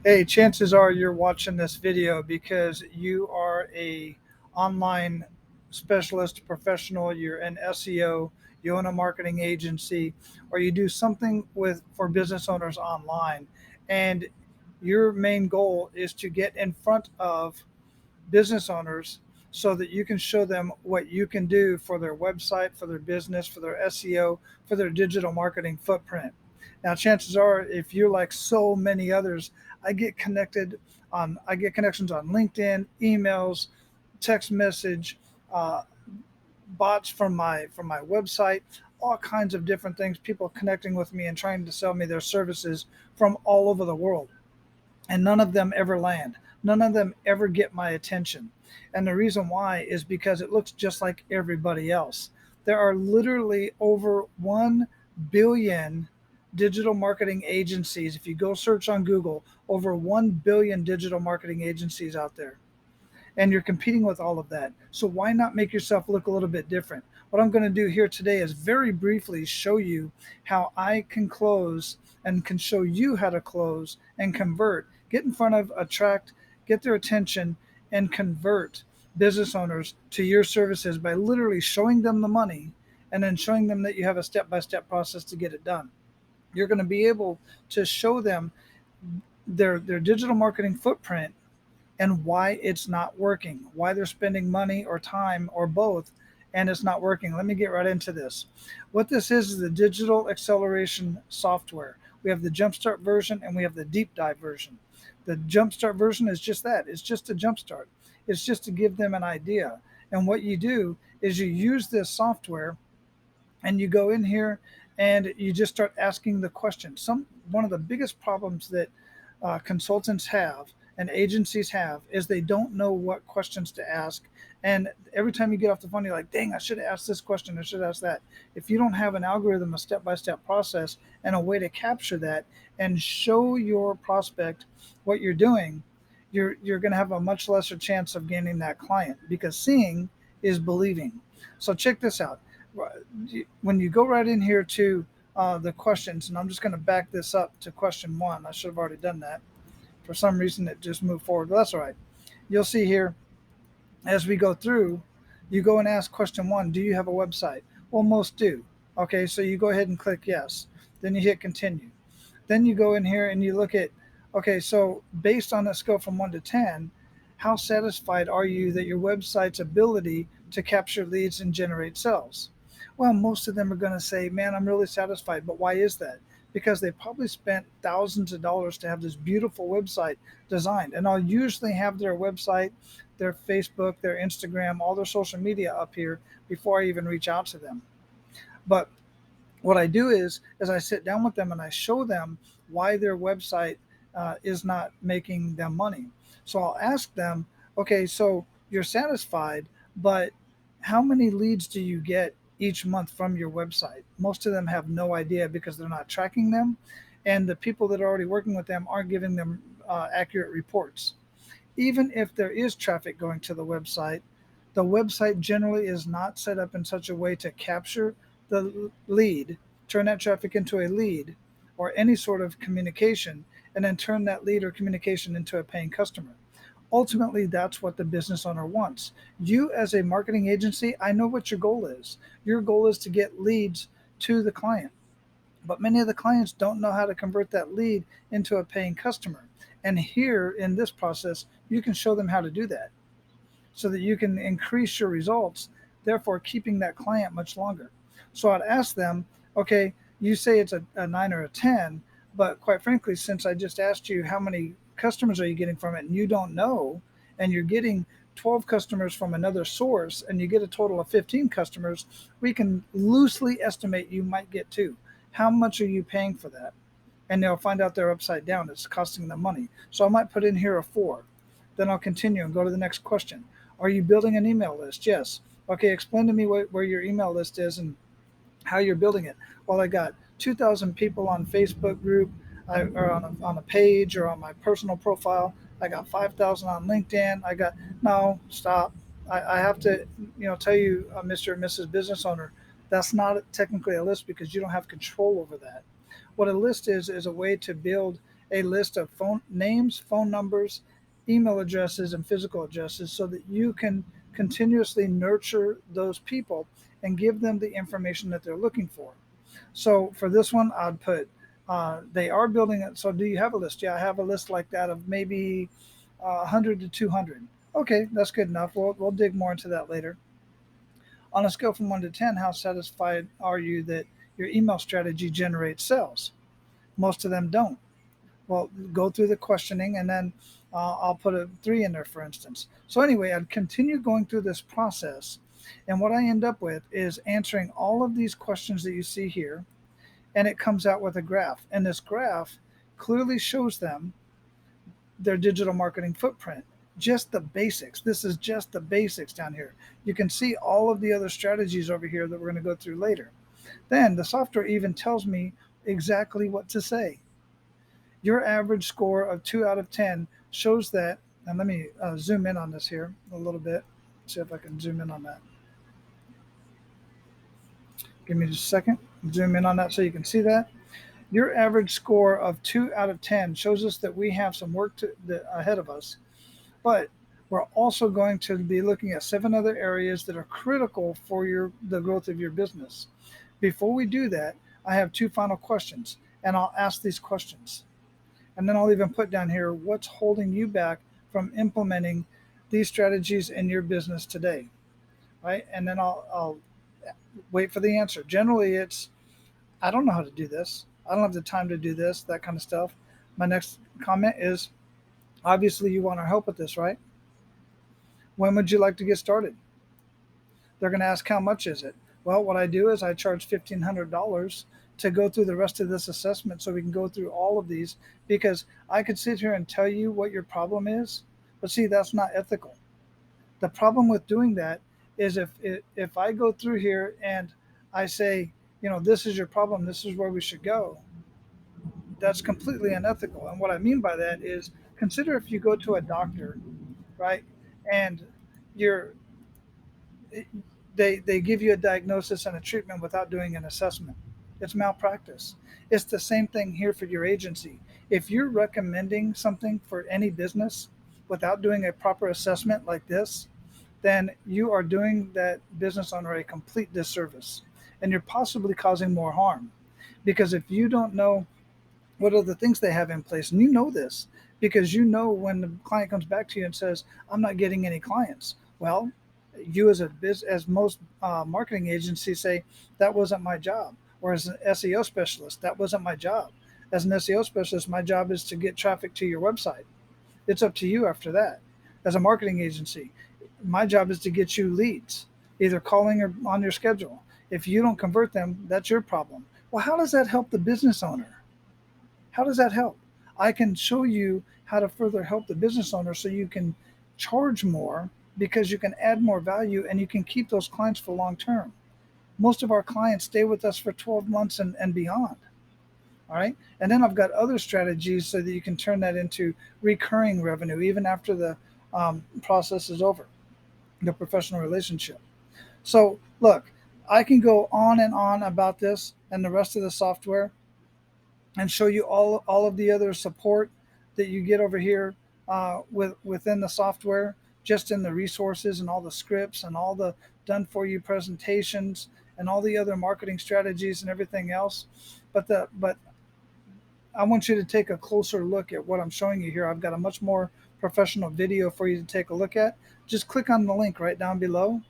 Hey, chances are you're watching this video because you are a online specialist professional, you're an SEO, you own a marketing agency, or you do something with for business owners online. And your main goal is to get in front of business owners so that you can show them what you can do for their website, for their business, for their SEO, for their digital marketing footprint. Now, chances are, if you're like so many others, I get connections on LinkedIn, emails, text message, uh, bots from my website, all kinds of different things. People connecting with me and trying to sell me their services from all over the world, and none of them ever land. None of them ever get my attention. And the reason why is because it looks just like everybody else. There are literally over 1 billion digital marketing agencies. If you go search on Google, over 1 billion digital marketing agencies out there, and you're competing with all of that. So why not make yourself look a little bit different? What I'm going to do here today is very briefly show you how I can close and can show you how to close and convert, get in front of, attract, get their attention, and convert business owners to your services by literally showing them the money and then showing them that you have a step-by-step process to get it done. You're going to be able to show them their digital marketing footprint and why it's not working, why they're spending money or time or both, and it's not working. Let me get right into this. What this is the digital acceleration software. We have the Jumpstart version and we have the Deep Dive version. The Jumpstart version is just that, it's just a jumpstart, it's just to give them an idea. And what you do is you use this software and you go in here and you just start asking the question. One of the biggest problems that consultants have and agencies have is they don't know what questions to ask. And every time you get off the phone, you're like, dang, I should have asked this question, I should ask that. If you don't have an algorithm, a step-by-step process, and a way to capture that and show your prospect what you're doing, you're going to have a much lesser chance of gaining that client, because seeing is believing. So check this out. When you go right in here to the questions, and I'm just going to back this up to question one. I should have already done that. For some reason, it just moved forward, but that's all right. You'll see here as we go through, you go and ask question one, do you have a website? Well, most do. Okay, so you go ahead and click yes. Then you hit continue. Then you go in here and you look at, okay, so based on a scale from 1 to 10, how satisfied are you that your website's ability to capture leads and generate sales? Well, most of them are going to say, man, I'm really satisfied. But why is that? Because they probably spent thousands of dollars to have this beautiful website designed. And I'll usually have their website, their Facebook, their Instagram, all their social media up here before I even reach out to them. But what I do is I sit down with them and I show them why their website is not making them money. So I'll ask them, okay, so you're satisfied, but how many leads do you get each month from your website? Most of them have no idea because they're not tracking them, and the people that are already working with them aren't giving them accurate reports. Even if there is traffic going to the website generally is not set up in such a way to capture the lead, turn that traffic into a lead or any sort of communication, and then turn that lead or communication into a paying customer. Ultimately, that's what the business owner wants. You, as a marketing agency, I know what your goal is. Your goal is to get leads to the client. But many of the clients don't know how to convert that lead into a paying customer. And here in this process, you can show them how to do that so that you can increase your results, therefore keeping that client much longer. So I'd ask them, okay, you say it's a 9 or a 10, but quite frankly, since I just asked you how many customers are you getting from it and you don't know, and you're getting 12 customers from another source and you get a total of 15 customers, we can loosely estimate you might get two. How much are you paying for that? And they'll find out they're upside down. It's costing them money. So I might put in here a 4. Then I'll continue and go to the next question. Are you building an email list? Yes. Okay, explain to me where your email list is and how you're building it. Well, I got 2,000 people on Facebook group, or on a page or on my personal profile. I got 5,000 on LinkedIn. I got, no, stop. I have to, tell you, Mr. and Mrs. Business Owner, that's not technically a list because you don't have control over that. What a list is a way to build a list of phone names, phone numbers, email addresses, and physical addresses so that you can continuously nurture those people and give them the information that they're looking for. So for this one, I'd put they are building it. So do you have a list? Yeah, I have a list like that of maybe 100 to 200. Okay, that's good enough. We'll dig more into that later. On a scale from 1 to 10, how satisfied are you that your email strategy generates sales? Most of them don't. Well, go through the questioning and then I'll put a 3 in there, for instance. So, anyway, I'd continue going through this process. And what I end up with is answering all of these questions that you see here. And it comes out with a graph. And this graph clearly shows them their digital marketing footprint. Just the basics. This is just the basics down here. You can see all of the other strategies over here that we're going to go through later. Then the software even tells me exactly what to say. Your average score of 2 out of 10 shows that. And let me zoom in on this here a little bit. See if I can zoom in on that. Give me just a second. Zoom in on that so you can see that. Your average score of 2 out of 10 shows us that we have some work ahead of us, but we're also going to be looking at 7 other areas that are critical for the growth of your business. Before we do that, I have 2 final questions, and I'll ask these questions. And then I'll even put down here what's holding you back from implementing these strategies in your business today, right? And then I'll wait for the answer. Generally, it's I don't know how to do this. I don't have the time to do this, that kind of stuff. My next comment is obviously you want our help with this, right? When would you like to get started? They're going to ask how much is it? Well, what I do is I charge $1,500 to go through the rest of this assessment so we can go through all of these because I could sit here and tell you what your problem is, but see, that's not ethical. The problem with doing that is if I go through here and I say, this is your problem, this is where we should go, that's completely unethical. And what I mean by that is consider if you go to a doctor, right? And you're they give you a diagnosis and a treatment without doing an assessment. It's malpractice. It's the same thing here for your agency. If you're recommending something for any business without doing a proper assessment like this, then you are doing that business owner a complete disservice and you're possibly causing more harm. Because if you don't know what are the things they have in place, and you know this because you know when the client comes back to you and says, I'm not getting any clients. Well, you as most marketing agencies say, that wasn't my job. Or as an SEO specialist, that wasn't my job. As an SEO specialist, my job is to get traffic to your website. It's up to you after that. As a marketing agency, my job is to get you leads, either calling or on your schedule. If you don't convert them, that's your problem. Well, how does that help the business owner? How does that help? I can show you how to further help the business owner so you can charge more because you can add more value and you can keep those clients for long term. Most of our clients stay with us for 12 months and beyond. All right. And then I've got other strategies so that you can turn that into recurring revenue even after the process is over, the professional relationship. So, look, I can go on and on about this and the rest of the software and show you all of the other support that you get over here within the software, just in the resources and all the scripts and all the done for you presentations and all the other marketing strategies and everything else. But I want you to take a closer look at what I'm showing you here. I've got a much more professional video for you to take a look at. Just click on the link right down below.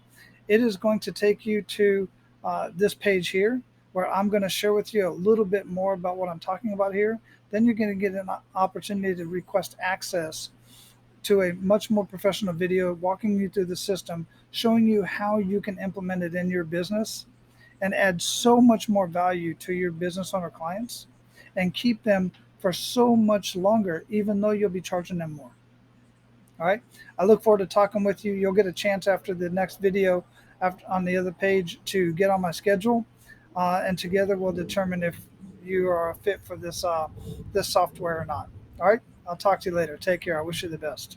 It is going to take you to this page here where I'm going to share with you a little bit more about what I'm talking about here. Then you're going to get an opportunity to request access to a much more professional video walking you through the system, showing you how you can implement it in your business and add so much more value to your business owner clients and keep them for so much longer, even though you'll be charging them more. All right. I look forward to talking with you. You'll get a chance after the next video on the other page to get on my schedule, and together we'll determine if you are a fit for this software or not. All right. I'll talk to you later. Take care. I wish you the best.